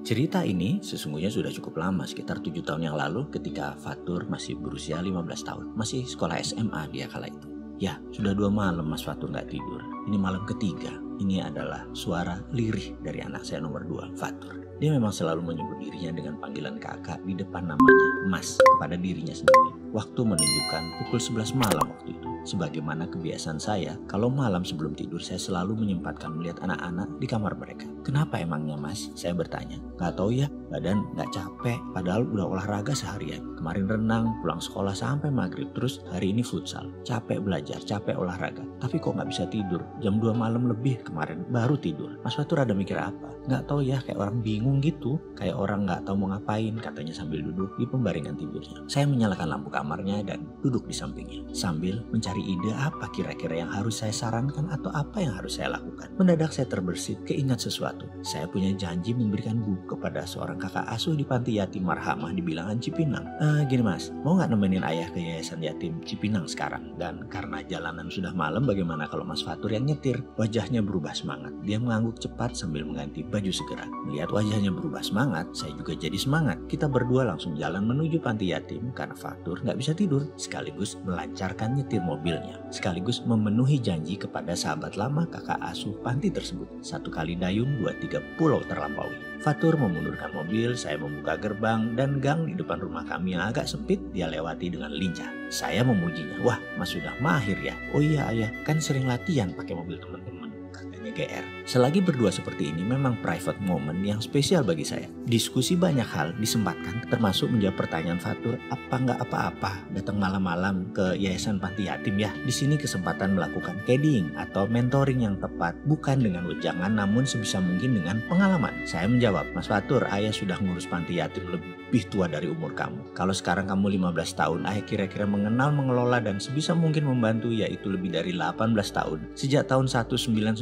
Cerita ini sesungguhnya sudah cukup lama, sekitar 7 tahun yang lalu ketika Fatur masih berusia 15 tahun. Masih sekolah SMA dia kala itu. Ya, sudah 2 malam Mas Fatur nggak tidur. Ini malam ketiga. Ini adalah suara lirih dari anak saya nomor 2, Fatur. Dia memang selalu menyebut dirinya dengan panggilan kakak di depan namanya Mas kepada dirinya sendiri. Waktu menunjukkan pukul 11 malam waktu itu. Sebagaimana kebiasaan saya, kalau malam sebelum tidur saya selalu menyempatkan melihat anak-anak di kamar mereka. Kenapa emangnya Mas? Saya bertanya. Gak tahu ya, badan gak capek, padahal udah olahraga seharian. Kemarin renang, pulang sekolah sampai maghrib, terus hari ini futsal. Capek belajar, capek olahraga. Tapi kok gak bisa tidur? Jam 2 malam lebih kemarin baru tidur. Mas Fatur ada mikir apa? Gak tahu ya, kayak orang bingung gitu. Kayak orang gak tahu mau ngapain, katanya sambil duduk di pembaringan tidurnya. Saya menyalakan lampu kamarnya dan duduk di sampingnya. Sambil mencari ide apa kira-kira yang harus saya sarankan atau apa yang harus saya lakukan. Mendadak saya terbersit keingat sesuatu. Saya punya janji memberikan buku kepada seorang kakak asuh di panti yatim Marhamah di Bilangan Cipinang. Gini Mas, mau gak nemenin ayah ke yayasan yatim Cipinang sekarang? Dan karena jalanan sudah malam, bagaimana kalau Mas Fatur yang nyetir? Wajahnya berubah semangat. Dia mengangguk cepat sambil mengganti baju segera. Melihat wajahnya berubah semangat, saya juga jadi semangat. Kita berdua langsung jalan menuju panti yatim karena Fatur gak bisa tidur. Sekaligus melancarkan nyetir mobilnya. Sekaligus memenuhi janji kepada sahabat lama kakak asuh panti tersebut. 1 kali dayung, 2-3 pulau terlampaui. Fatur memundurkan mobil, saya membuka gerbang dan gang di depan rumah kami yang agak sempit dia lewati dengan lincah. Saya memujinya, wah Mas sudah mahir ya. Oh iya ayah, kan sering latihan pakai mobil teman-teman, katanya GR. Selagi berdua seperti ini memang private moment yang spesial bagi saya. Diskusi banyak hal disempatkan, termasuk menjawab pertanyaan Fatur, apa nggak apa-apa datang malam-malam ke yayasan panti yatim ya. Di sini kesempatan melakukan caddying atau mentoring yang tepat, bukan dengan wejangan namun sebisa mungkin dengan pengalaman. Saya menjawab, Mas Fatur, ayah sudah ngurus panti yatim lebih tua dari umur kamu. Kalau sekarang kamu 15 tahun, ayah kira-kira mengelola dan sebisa mungkin membantu, yaitu lebih dari 18 tahun. Sejak tahun 1996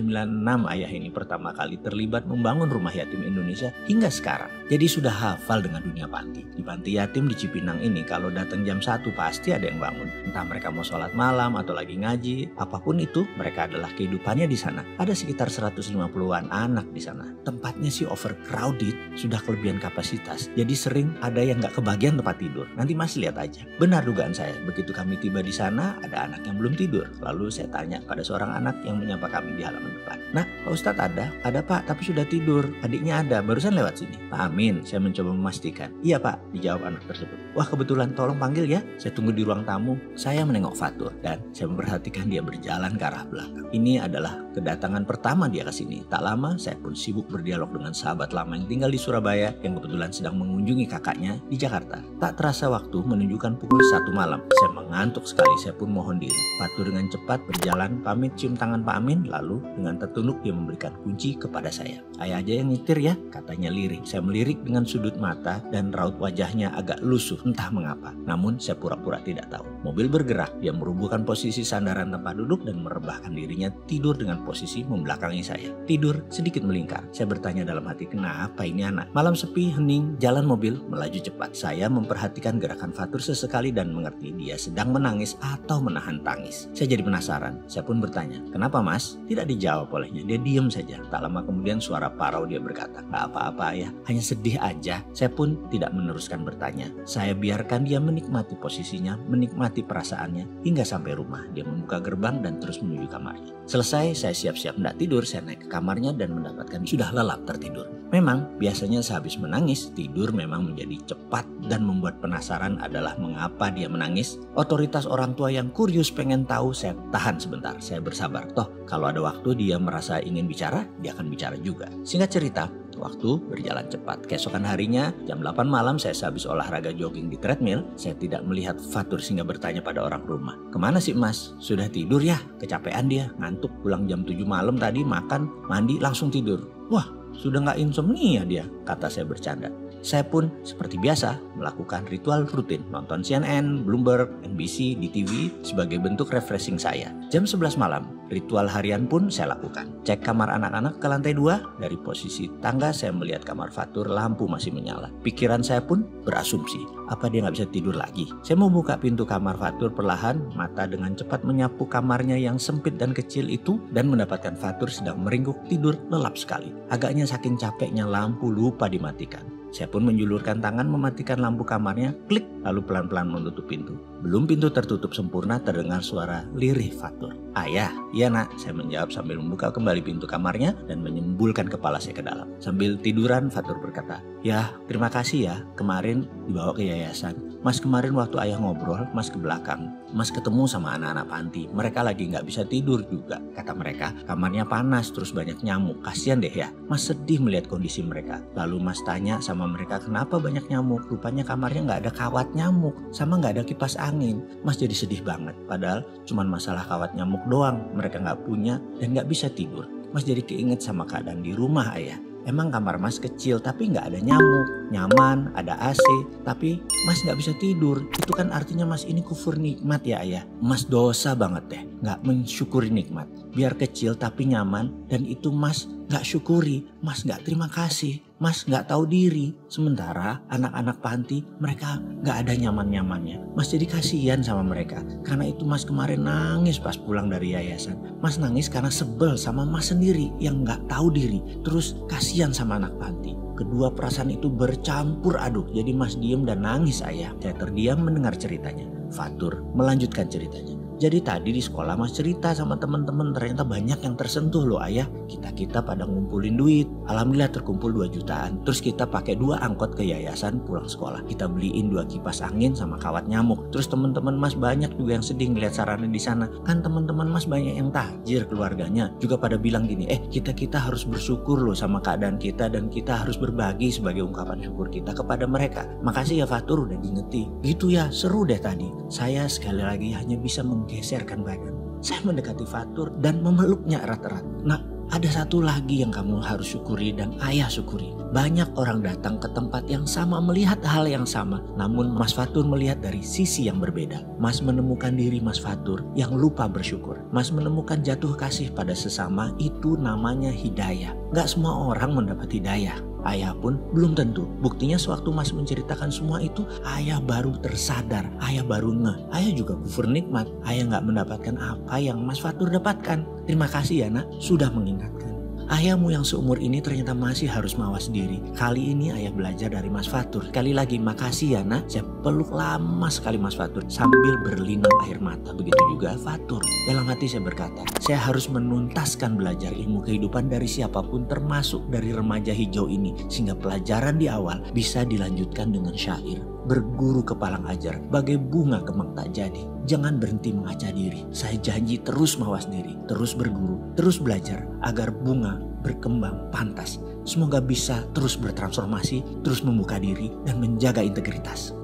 ayah ini pertama kali terlibat membangun rumah yatim Indonesia hingga sekarang. Jadi sudah hafal dengan dunia panti. Di panti yatim di Cipinang ini kalau datang jam 1 pasti ada yang bangun. Entah mereka mau sholat malam atau lagi ngaji, apapun itu mereka adalah kehidupannya di sana. Ada sekitar 150-an anak di sana. Tempatnya sih overcrowded, sudah kelebihan kapasitas. Jadi sering ada yang gak kebagian tempat tidur. Nanti Mas lihat aja. Benar dugaan saya, begitu kami tiba di sana ada anak yang belum tidur. Lalu saya tanya pada seorang anak yang menyapa kami di halaman depan. Nah, Pak Ustadz ada? Ada Pak, tapi sudah tidur. Adiknya ada, barusan lewat sini. Pak Amin, saya mencoba memastikan. Iya Pak, dijawab anak tersebut. Wah kebetulan, tolong panggil ya. Saya tunggu di ruang tamu. Saya menengok Fatur dan saya memperhatikan dia berjalan ke arah belakang. Ini adalah kedatangan pertama dia ke sini. Tak lama, saya pun sibuk berdialog dengan sahabat lama yang tinggal di Surabaya yang kebetulan sedang mengunjungi kakaknya di Jakarta. Tak terasa waktu menunjukkan pukul 1 malam. Saya mengantuk sekali, saya pun mohon diri. Fatur dengan cepat berjalan, pamit cium tangan Pak Amin, lalu dengan tertunduk dia memberikan kunci kepada saya. Ayah aja yang nyetir ya, katanya lirih. Saya melirik dengan sudut mata dan raut wajahnya agak lusuh, entah mengapa. Namun saya pura-pura tidak tahu. Mobil bergerak, dia merubuhkan posisi sandaran tempat duduk dan merebahkan dirinya tidur dengan posisi membelakangi saya. Tidur sedikit melingkar. Saya bertanya dalam hati, kenapa ini anak? Malam sepi, hening, jalan mobil melaju cepat. Saya memperhatikan gerakan Fatur sesekali dan mengerti dia sedang menangis atau menahan tangis. Saya jadi penasaran. Saya pun bertanya, kenapa Mas? Tidak dijawab olehnya. Dia diam saja. Tak lama kemudian suara parau dia berkata, gak apa-apa ya, hanya sedih aja. Saya pun tidak meneruskan bertanya. Saya biarkan dia menikmati posisinya, menikmati perasaannya hingga sampai rumah. Dia membuka gerbang dan terus menuju kamarnya. Selesai, saya siap-siap hendak tidur. Saya naik ke kamarnya dan mendapatkan sudah lelap tertidur. Memang biasanya sehabis menangis, tidur memang menjadi cepat dan membuat penasaran adalah mengapa dia menangis. Otoritas orang tua yang kurius pengen tahu, saya tahan sebentar. Saya bersabar. Toh kalau ada waktu dia merasa ingin bicara, dia akan bicara juga. Singkat cerita, waktu berjalan cepat. Keesokan harinya, jam 8 malam saya sehabis olahraga jogging di treadmill, saya tidak melihat Fatur sehingga bertanya pada orang rumah. Kemana sih Mas? Sudah tidur ya? Kecapean dia, ngantuk, pulang jam 7 malam tadi, makan, mandi, langsung tidur. Wah, sudah gak insomnia dia, kata saya bercanda. Saya pun seperti biasa melakukan ritual rutin, nonton CNN, Bloomberg, NBC, di TV sebagai bentuk refreshing saya. Jam 11 malam, ritual harian pun saya lakukan. Cek kamar anak-anak ke lantai 2, dari posisi tangga saya melihat kamar Fatur lampu masih menyala. Pikiran saya pun berasumsi, apa dia nggak bisa tidur lagi? Saya membuka pintu kamar Fatur perlahan, mata dengan cepat menyapu kamarnya yang sempit dan kecil itu dan mendapatkan Fatur sedang meringkuk tidur lelap sekali. Agaknya saking capeknya lampu lupa dimatikan. Saya pun menjulurkan tangan mematikan lampu kamarnya, klik, lalu pelan-pelan menutup pintu. Belum pintu tertutup sempurna terdengar suara lirih Fatur. Ayah, iya nak, saya menjawab sambil membuka kembali pintu kamarnya dan menyembulkan kepala saya ke dalam. Sambil tiduran Fatur berkata, ya terima kasih ya, kemarin dibawa ke yayasan. Mas kemarin waktu ayah ngobrol, mas ke belakang. Mas ketemu sama anak-anak panti, mereka lagi nggak bisa tidur juga. Kata mereka, kamarnya panas terus banyak nyamuk, kasihan deh ya. Mas sedih melihat kondisi mereka. Lalu mas tanya sama mereka kenapa banyak nyamuk, rupanya kamarnya nggak ada kawat nyamuk, sama nggak ada kipas angin. Mas jadi sedih banget, padahal cuma masalah kawat nyamuk doang, mereka nggak punya dan nggak bisa tidur. Mas jadi keinget sama keadaan di rumah ayah. Emang kamar mas kecil tapi nggak ada nyamuk, nyaman, ada AC, tapi mas nggak bisa tidur. Itu kan artinya mas ini kufur nikmat ya ayah. Mas dosa banget deh, nggak mensyukuri nikmat. Biar kecil tapi nyaman dan itu mas nggak syukuri, mas nggak terima kasih, mas nggak tahu diri. Sementara anak-anak panti mereka nggak ada nyaman-nyamannya. Mas jadi kasihan sama mereka. Karena itu mas kemarin nangis pas pulang dari yayasan. Mas nangis karena sebel sama mas sendiri yang nggak tahu diri. Terus kasihan sama anak panti. Kedua perasaan itu bercampur aduk. Jadi mas diem dan nangis ayah. Saya terdiam mendengar ceritanya. Fatur melanjutkan ceritanya. Jadi tadi di sekolah mas cerita sama teman-teman ternyata banyak yang tersentuh loh ayah. Kita pada ngumpulin duit. Alhamdulillah terkumpul 2 jutaan. Terus kita pakai 2 angkot ke yayasan pulang sekolah. Kita beliin 2 kipas angin sama kawat nyamuk. Terus teman-teman mas banyak juga yang sedih ngeliat sarana di sana. Kan teman-teman mas banyak yang tajir keluarganya. Juga pada bilang gini, kita harus bersyukur loh sama keadaan kita dan kita harus berbagi sebagai ungkapan syukur kita kepada mereka. Makasih ya Fatur udah diingetin. Gitu ya, seru deh tadi. Saya sekali lagi hanya bisa menggeserkan badan. Saya mendekati Fatur dan memeluknya erat-erat. Nah, ada satu lagi yang kamu harus syukuri dan ayah syukuri. Banyak orang datang ke tempat yang sama melihat hal yang sama. Namun Mas Fatur melihat dari sisi yang berbeda. Mas menemukan diri Mas Fatur yang lupa bersyukur. Mas menemukan jatuh kasih pada sesama, itu namanya hidayah. Gak semua orang mendapat hidayah. Ayah pun belum tentu. Buktinya sewaktu Mas menceritakan semua itu, ayah baru tersadar, ayah baru ngeh. Ayah juga kufur nikmat, ayah gak mendapatkan apa yang Mas Fatur dapatkan. Terima kasih ya nak, sudah mengingatkan. Ayahmu yang seumur ini ternyata masih harus mawas diri. Kali ini ayah belajar dari Mas Fatur. Sekali lagi makasih ya nak. Saya peluk lama sekali Mas Fatur sambil berlinang air mata. Begitu juga Fatur. Dalam hati saya berkata, saya harus menuntaskan belajar ilmu kehidupan dari siapapun, termasuk dari remaja hijau ini, sehingga pelajaran di awal bisa dilanjutkan dengan syair. Berguru kepalang ajar, bagai bunga kembang tak jadi. Jangan berhenti mengaca diri. Saya janji terus mawas diri, terus berguru, terus belajar agar bunga berkembang pantas. Semoga bisa terus bertransformasi, terus membuka diri dan menjaga integritas.